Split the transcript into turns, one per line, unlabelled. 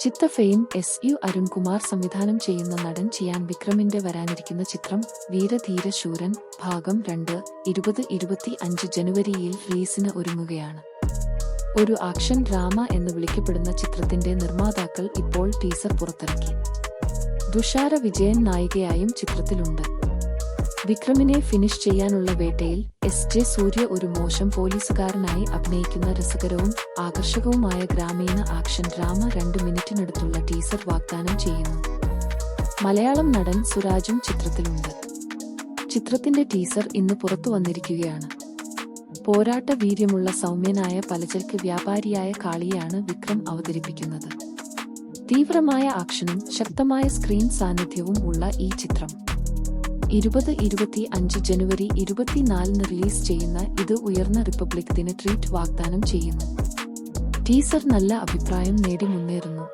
ചിത്രഫെയിം SU Arunkumar സംവിധാനം ചെയ്യുന്ന നടൻ ചിയാൻ വിക്രമിന്റെ വരാനിരിക്കുന്ന ചിത്രം വീരധീര ശൂരൻ ഭാഗം 2 2025 ജനുവരിയിൽ റിലീസിന് ഒരുങ്ങുകയാണ്. ഒരു ആക്ഷൻ ഡ്രാമ എന്ന് വിളിക്കപ്പെടുന്ന ചിത്രത്തിന്റെ നിർമ്മാതാക്കൾ ഇപ്പോൾ ടീസർ പുറത്തിറക്കി. തുഷാര വിജയൻ നായികയായും ചിത്രത്തിലുണ്ട്. വിക്രമിനെ ഫിനിഷ് ചെയ്യാനുള്ള വേട്ടയിൽ SJ സൂര്യ ഒരു മോശം പോലീസുകാരനായി അഭിനയിക്കുന്ന രസകരവും ആകർഷകവുമായ ഗ്രാമീണ ആക്ഷൻ ഡ്രാമ 2 മിനിറ്റിനടുത്തുള്ള ടീസർ വാഗ്ദാനം ചെയ്യുന്നു. മലയാളം നടൻ സുരാജും ചിത്രത്തിലുണ്ട്. ചിത്രത്തിന്റെ ടീസർ ഇന്ന് പുറത്തു വന്നിരിക്കുകയാണ്. പോരാട്ട വീര്യമുള്ള സൗമ്യനായ പലചരക്ക് വ്യാപാരിയായ കാളിയാണ് വിക്രം അവതരിപ്പിക്കുന്നത്. തീവ്രമായ ആക്ഷനും ശക്തമായ സ്ക്രീൻ സാന്നിധ്യവും ഉള്ള ഈ ചിത്രം 2025 ജനുവരി 24 റിലീസ് ചെയ്യുന്ന ഇത് ഉയർന്ന റിപ്പബ്ലിക് ദിന ട്രീറ്റ് വാഗ്ദാനം ചെയ്യുന്നു. ടീസർ നല്ല അഭിപ്രായം നേടി മുന്നേറുന്നു.